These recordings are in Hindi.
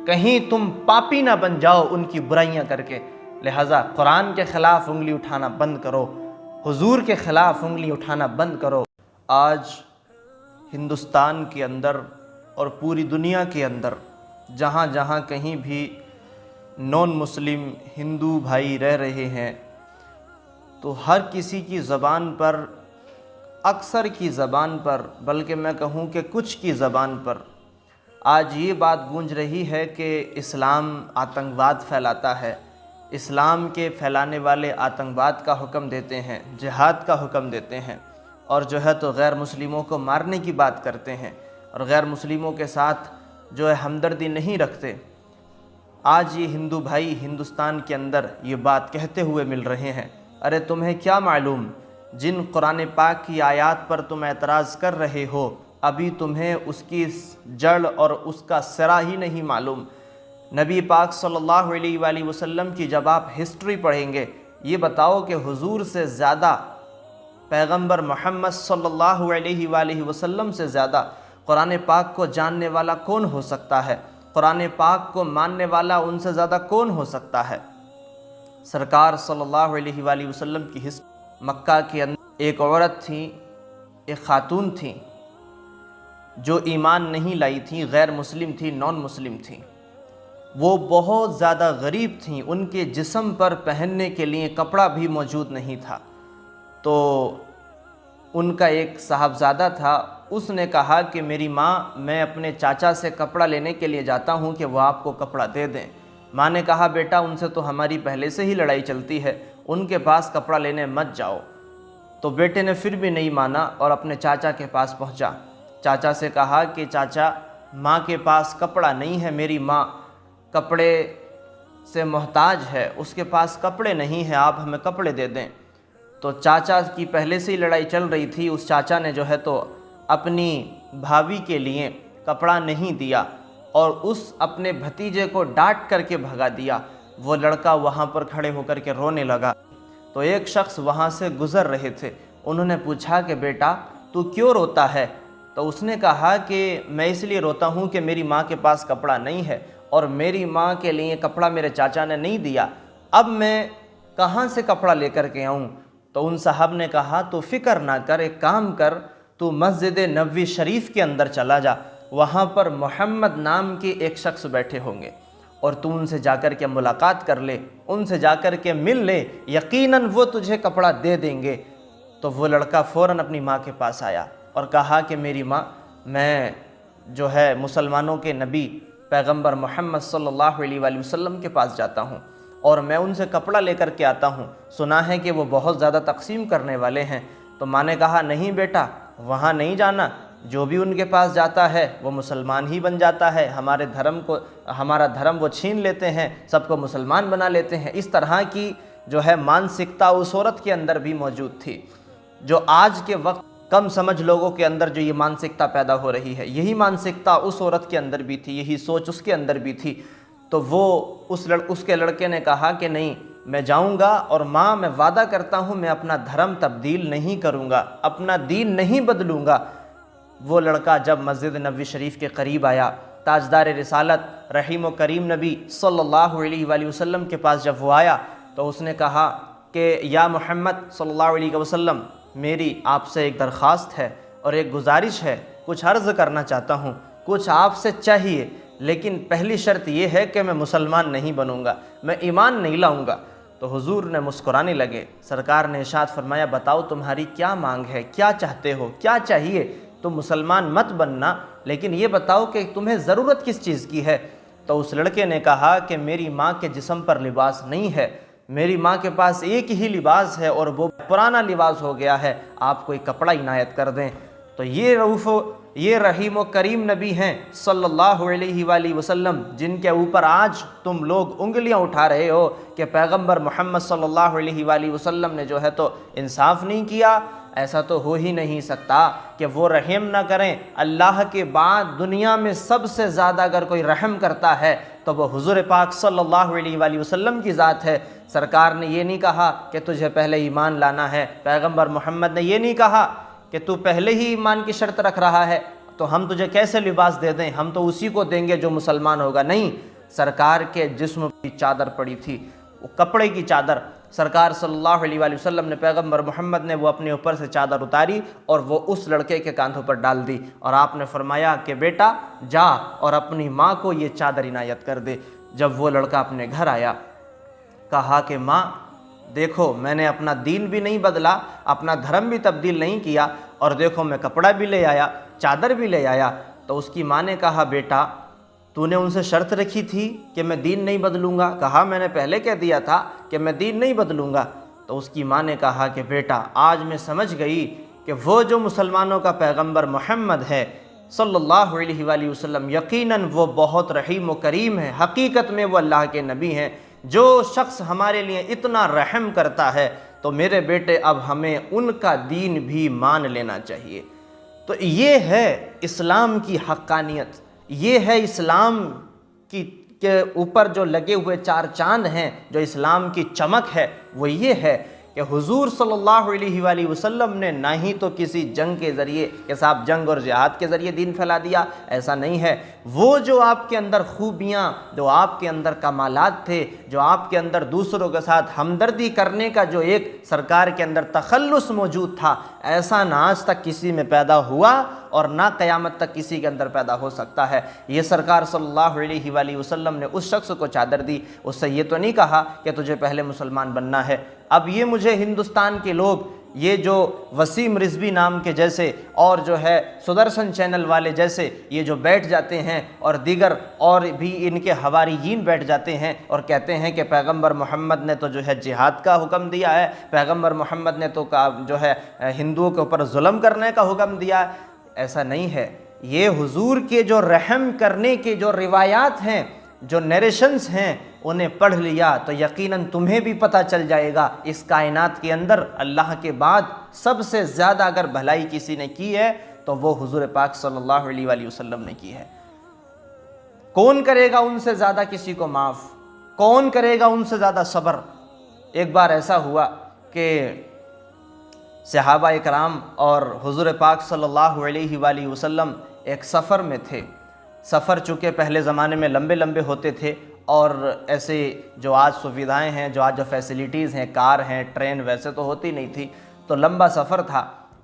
कहीं तुम पापी ना बन जाओ उनकी बुराइयां करके। लिहाजा कुरान के ख़िलाफ़ उंगली उठाना बंद करो, हुजूर के ख़िलाफ़ उंगली उठाना बंद करो। आज हिंदुस्तान के अंदर और पूरी दुनिया के अंदर जहाँ जहाँ कहीं भी नॉन मुस्लिम हिंदू भाई रह रहे हैं, तो हर किसी की ज़बान पर, अक्सर की ज़बान पर, बल्कि मैं कहूँ कि कुछ की ज़बान पर आज ये बात गूंज रही है कि इस्लाम आतंकवाद फैलाता है, इस्लाम के फैलाने वाले आतंकवाद का हुक्म देते हैं, जिहाद का हुक्म देते हैं, और जो है तो गैर मुस्लिमों को मारने की बात करते हैं और गैर मुस्लिमों के साथ जो है हमदर्दी नहीं रखते। आज ये हिंदू भाई हिंदुस्तान के अंदर ये बात कहते हुए मिल रहे हैं। अरे तुम्हें क्या मालूम, जिन कुरान पाक की आयत पर तुम एतराज़ कर रहे हो, अभी तुम्हें उसकी जड़ और उसका सिरा ही नहीं मालूम। नबी पाक सल्लल्लाहु अलैहि वसल्लम की जब आप हिस्ट्री पढ़ेंगे, ये बताओ कि हुजूर से ज़्यादा, पैगंबर मोहम्मद सल्लल्लाहु अलैहि वसल्लम से ज़्यादा कुरान पाक को जानने वाला कौन हो सकता है? कुरान पाक को मानने वाला उनसे ज़्यादा कौन हो सकता है? सरकार सल्लल्लाहु अलैहि वसल्लम की हिस्ट्री, मक्का के अंदर एक औरत थी, एक खातून थी जो ईमान नहीं लाई थी, गैर मुस्लिम थी, नॉन मुस्लिम थी। वो बहुत ज़्यादा गरीब थी, उनके जिस्म पर पहनने के लिए कपड़ा भी मौजूद नहीं था। तो उनका एक साहबजादा था, उसने कहा कि मेरी माँ, मैं अपने चाचा से कपड़ा लेने के लिए जाता हूँ कि वह आपको कपड़ा दे दें। माँ ने कहा बेटा, उनसे तो हमारी पहले से ही लड़ाई चलती है, उनके पास कपड़ा लेने मत जाओ। तो बेटे ने फिर भी नहीं माना और अपने चाचा के पास पहुँचा। चाचा से कहा कि चाचा, माँ के पास कपड़ा नहीं है, मेरी माँ कपड़े से मोहताज है, उसके पास कपड़े नहीं हैं, आप हमें कपड़े दे दें। तो चाचा की पहले से ही लड़ाई चल रही थी, उस चाचा ने जो है तो अपनी भाभी के लिए कपड़ा नहीं दिया और उस अपने भतीजे को डांट करके भगा दिया। वो लड़का वहाँ पर खड़े होकर के रोने लगा। तो एक शख्स वहाँ से गुज़र रहे थे, उन्होंने पूछा कि बेटा तू क्यों रोता है? तो उसने कहा कि मैं इसलिए रोता हूँ कि मेरी माँ के पास कपड़ा नहीं है और मेरी माँ के लिए कपड़ा मेरे चाचा ने नहीं दिया, अब मैं कहाँ से कपड़ा लेकर के आऊँ? तो उन साहब ने कहा तो फ़िक्र ना कर, एक काम कर, तू मस्जिद नबवी शरीफ के अंदर चला जा, वहाँ पर मोहम्मद नाम के एक शख्स बैठे होंगे और तू उनसे जाकर के मुलाकात कर ले, उनसे जाकर के मिल ले, यकीनन वो तुझे कपड़ा दे देंगे। तो वो लड़का फ़ौरन अपनी माँ के पास आया और कहा कि मेरी माँ, मैं जो है मुसलमानों के नबी पैगंबर मोहम्मद सल्लल्लाहु अलैहि वसल्लम के पास जाता हूँ और मैं उनसे कपड़ा लेकर के आता हूँ, सुना है कि वो बहुत ज़्यादा तकसीम करने वाले हैं। तो माँ ने कहा नहीं बेटा, वहाँ नहीं जाना, जो भी उनके पास जाता है वो मुसलमान ही बन जाता है, हमारा धर्म वो छीन लेते हैं, सबको मुसलमान बना लेते हैं। इस तरह की जो है मानसिकता उस औरत के अंदर भी मौजूद थी। जो आज के वक्त कम समझ लोगों के अंदर जो ये मानसिकता पैदा हो रही है, यही मानसिकता उस औरत के अंदर भी थी, यही सोच उसके अंदर भी थी। तो वो उसके लड़के ने कहा कि नहीं, मैं जाऊंगा और माँ मैं वादा करता हूँ मैं अपना धर्म तब्दील नहीं करूँगा, अपना दीन नहीं बदलूँगा। वो लड़का जब मस्जिद नबवी शरीफ के करीब आया, ताजदार रिसालत रहीम व करीम नबी सल्लल्लाहु अलैहि वसल्लम के पास जब वो आया तो उसने कहा कि या मोहम्मद सल्लल्लाहु अलैहि वसल्लम, मेरी आपसे एक दरख्वास्त है और एक गुजारिश है, कुछ अर्ज़ करना चाहता हूँ, कुछ आपसे चाहिए, लेकिन पहली शर्त यह है कि मैं मुसलमान नहीं बनूंगा, मैं ईमान नहीं लाऊंगा। तो हुजूर ने मुस्कुराने लगे। सरकार ने इरशाद फरमाया, बताओ तुम्हारी क्या मांग है, क्या चाहते हो, क्या चाहिए? तुम मुसलमान मत बनना, लेकिन ये बताओ कि तुम्हें ज़रूरत किस चीज़ की है? तो उस लड़के ने कहा कि मेरी माँ के जिस्म पर लिबास नहीं है, मेरी माँ के पास एक ही लिबास है और वो पुराना लिबास हो गया है, आप कोई कपड़ा इनायत कर दें। तो ये रहीम व करीम नबी हैं सल्लल्लाहु अलैहि वसल्लम, जिनके ऊपर आज तुम लोग उंगलियां उठा रहे हो कि पैगंबर मोहम्मद सल्लल्लाहु अलैहि वसल्लम ने जो है तो इंसाफ नहीं किया। ऐसा तो हो ही नहीं सकता कि वो रहम ना करें। अल्लाह के बाद दुनिया में सबसे ज़्यादा अगर कोई रहम करता है तो वो हुज़ूर पाक सल्लल्लाहु अलैहि वसल्लम की ज़ात है। सरकार ने ये नहीं कहा कि तुझे पहले ईमान लाना है, पैगंबर मोहम्मद ने ये नहीं कहा कि तू पहले ही ईमान की शर्त रख रहा है तो हम तुझे कैसे लिबास दे दें, हम तो उसी को देंगे जो मुसलमान होगा। नहीं, सरकार के जिस्म की चादर पड़ी थी, वो कपड़े की चादर। सरकार सल्लल्लाहु अलैहि वसल्लम ने, पैगम्बर मोहम्मद ने वो अपने ऊपर से चादर उतारी और वो उस लड़के के कांधों पर डाल दी और आपने फरमाया कि बेटा जा और अपनी माँ को ये चादर इनायत कर दे। जब वो लड़का अपने घर आया, कहा कि माँ देखो, मैंने अपना दीन भी नहीं बदला, अपना धर्म भी तब्दील नहीं किया, और देखो मैं कपड़ा भी ले आया, चादर भी ले आया। तो उसकी माँ ने कहा, बेटा तूने उनसे शर्त रखी थी कि मैं दीन नहीं बदलूंगा, कहा मैंने पहले कह दिया था कि मैं दीन नहीं बदलूंगा। तो उसकी माँ ने कहा कि बेटा आज मैं समझ गई कि वो जो मुसलमानों का पैगंबर मोहम्मद है सल्लल्लाहु अलैहि वसल्लम, यकीनन वो बहुत रहीम व करीम है, हकीकत में वो अल्लाह के नबी हैं। जो शख्स हमारे लिए इतना रहम करता है तो मेरे बेटे अब हमें उनका दीन भी मान लेना चाहिए। तो ये है इस्लाम की हक्कानियत, ये है इस्लाम की के ऊपर जो लगे हुए चार चांद हैं, जो इस्लाम की चमक है वो ये है कि हुजूर सल्लल्लाहु अलैहि वसल्लम ने ना ही तो किसी जंग के ज़रिए कि साहब जंग और जिहाद के ज़रिए दीन फैला दिया, ऐसा नहीं है। वो जो आपके अंदर खूबियाँ, जो आपके अंदर कमालात थे, जो आपके अंदर दूसरों के साथ हमदर्दी करने का जो एक सरकार के अंदर तखल्लुस मौजूद था, ऐसा ना आज तक किसी में पैदा हुआ और ना क़यामत तक किसी के अंदर पैदा हो सकता है। ये सरकार सल्लल्लाहु अलैहि वसल्लम ने उस शख्स को चादर दी, उससे ये तो नहीं कहा कि तुझे पहले मुसलमान बनना है। अब ये मुझे हिंदुस्तान के लोग, ये जो वसीम रिजवी नाम के जैसे और जो है सुदर्शन चैनल वाले जैसे, ये जो बैठ जाते हैं और दीगर और भी इनके हवारियीन बैठ जाते हैं और कहते हैं कि पैगंबर मोहम्मद ने तो जो है जिहाद का हुक्म दिया है, पैगंबर मोहम्मद ने तो जो है हिंदुओं के ऊपर जुल्म करने का हुक्म दिया है। ऐसा नहीं है। ये हुजूर के जो रहम करने के जो रिवायात हैं, जो नरेशंस हैं, उन्हें पढ़ लिया तो यकीनन तुम्हें भी पता चल जाएगा इस कायनात के अंदर अल्लाह के बाद सबसे ज़्यादा अगर भलाई किसी ने की है तो वो हुजूर पाक सल्लल्लाहु अलैहि वसल्लम ने की है। कौन करेगा उनसे ज़्यादा किसी को माफ़, कौन करेगा उनसे ज़्यादा सब्र। एक बार ऐसा हुआ कि सहाबा इकराम और हुजूर पाक सल्लल्लाहु अलैहि वसल्लम एक सफ़र में थे। सफ़र चूँकि पहले ज़माने में लंबे लंबे होते थे और ऐसे जो आज सुविधाएं हैं, जो आज जो फैसिलिटीज़ हैं, कार हैं, ट्रेन वैसे तो होती नहीं थी, तो लंबा सफ़र था।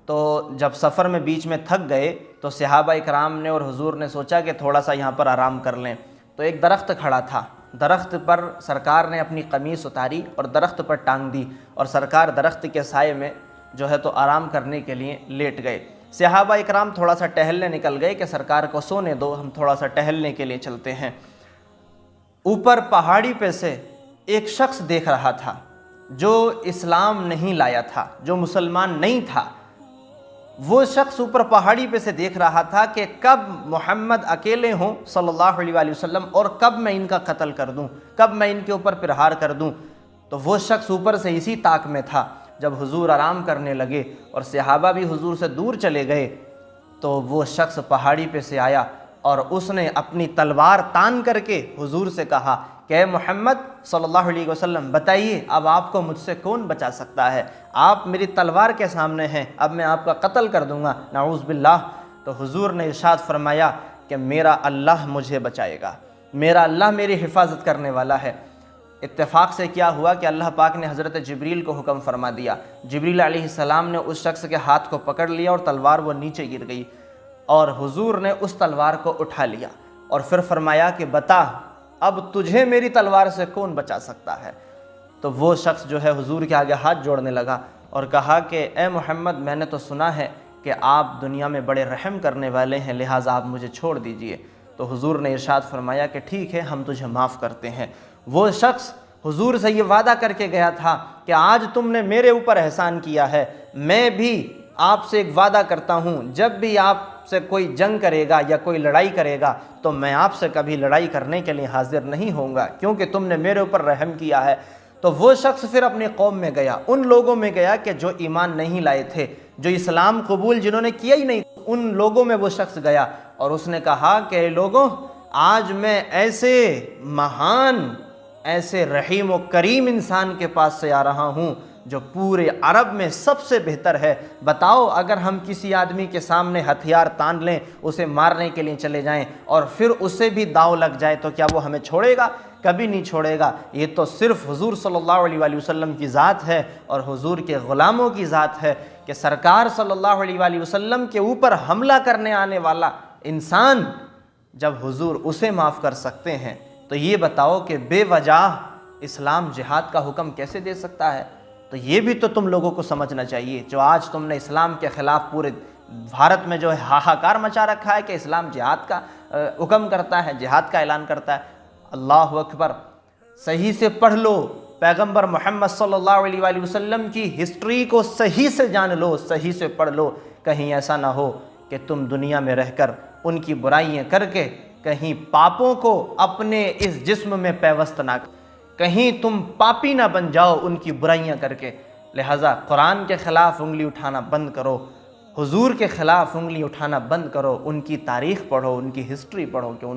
तो जब सफ़र में बीच में थक गए तो सहाबा इकराम ने और हुजूर ने सोचा कि थोड़ा सा यहाँ पर आराम कर लें। तो एक दरख्त खड़ा था, दरख्त पर सरकार ने अपनी कमीज़ उतारी और दरख्त पर टांग दी और सरकार दरख्त के साए में जो है तो आराम करने के लिए लेट गए। सहाबा इकराम थोड़ा सा टहलने निकल गए कि सरकार को सोने दो, हम थोड़ा सा टहलने के लिए चलते हैं। ऊपर पहाड़ी पे से एक शख्स देख रहा था जो इस्लाम नहीं लाया था, जो मुसलमान नहीं था। वो शख्स ऊपर पहाड़ी पे से देख रहा था कि कब मोहम्मद अकेले हों सल्लल्लाहु अलैहि वसल्लम और कब मैं इनका कत्ल कर दूं, कब मैं इनके ऊपर प्रहार कर दूं। तो वो शख्स ऊपर से इसी ताक में था। जब हुजूर आराम करने लगे और सहाबा भी हुजूर से दूर चले गए तो वो शख्स पहाड़ी पे से आया और उसने अपनी तलवार तान करके हुजूर से कहा कि मोहम्मद सल्लल्लाहु अलैहि वसल्लम बताइए अब आपको मुझसे कौन बचा सकता है, आप मेरी तलवार के सामने हैं, अब मैं आपका कत्ल कर दूंगा, नाऊज़ बिल्लाह। तो हुजूर ने इरशाद फरमाया कि मेरा अल्लाह मुझे बचाएगा, मेरा अल्लाह मेरी हिफाजत करने वाला है। इत्तेफाक से क्या हुआ कि अल्लाह पाक ने हज़रत जिब्रील को हुक्म फरमा दिया। जिब्रील अलैहिस्सलाम ने उस शख्स के हाथ को पकड़ लिया और तलवार वो नीचे गिर गई और हुजूर ने उस तलवार को उठा लिया और फिर फरमाया कि बता अब तुझे मेरी तलवार से कौन बचा सकता है। तो वो शख्स जो है हुजूर के आगे हाथ जोड़ने लगा और कहा कि ए मोहम्मद, मैंने तो सुना है कि आप दुनिया में बड़े रहम करने वाले हैं, लिहाजा आप मुझे छोड़ दीजिए। तो हुजूर ने इरशाद फरमाया कि ठीक है, हम तुझे माफ़ करते हैं। वो शख्स हुजूर से ये वादा करके गया था कि आज तुमने मेरे ऊपर एहसान किया है, मैं भी आपसे एक वादा करता हूँ, जब भी आपसे कोई जंग करेगा या कोई लड़ाई करेगा तो मैं आपसे कभी लड़ाई करने के लिए हाजिर नहीं होऊंगा, क्योंकि तुमने मेरे ऊपर रहम किया है। तो वो शख्स फिर अपनी कौम में गया, उन लोगों में गया कि जो ईमान नहीं लाए थे, जो इस्लाम कबूल जिन्होंने किया ही नहीं, उन लोगों में वो शख्स गया और उसने कहा कि लोगों, आज मैं ऐसे महान, ऐसे रहीम व करीम इंसान के पास से आ रहा हूँ जो पूरे अरब में सबसे बेहतर है। बताओ, अगर हम किसी आदमी के सामने हथियार तान लें, उसे मारने के लिए चले जाएं और फिर उसे भी दाव लग जाए, तो क्या वो हमें छोड़ेगा? कभी नहीं छोड़ेगा। ये तो सिर्फ हुजूर सल्लल्लाहु अलैहि वसल्लम की ज़ात है और हुजूर के ग़ुलामों की ज़ात है कि सरकार सल्लल्लाहु अलैहि वसल्लम के ऊपर हमला करने आने वाला इंसान जब हुजूर उसे माफ़ कर सकते हैं, तो ये बताओ कि बेवजह इस्लाम जिहाद का हुक्म कैसे दे सकता है? तो ये भी तो तुम लोगों को समझना चाहिए। जो आज तुमने इस्लाम के ख़िलाफ़ पूरे भारत में जो है हाहाकार मचा रखा है कि इस्लाम जिहाद का हुक्म करता है, जिहाद का ऐलान करता है। अल्लाह अकबर। सही से पढ़ लो, पैगंबर मोहम्मद सल्लल्लाहु अलैहि वसल्लम की हिस्ट्री को सही से जान लो, सही से पढ़ लो। कहीं ऐसा ना हो कि तुम दुनिया में रहकर उनकी बुराइयां करके कहीं पापों को अपने इस जिस्म में पैवस्त ना, कहीं तुम पापी ना बन जाओ उनकी बुराइयां करके। लिहाजा कुरान के ख़िलाफ़ उंगली उठाना बंद करो, हुजूर के ख़िलाफ़ उंगली उठाना बंद करो, उनकी तारीख़ पढ़ो, उनकी हिस्ट्री पढ़ो कि उन्होंने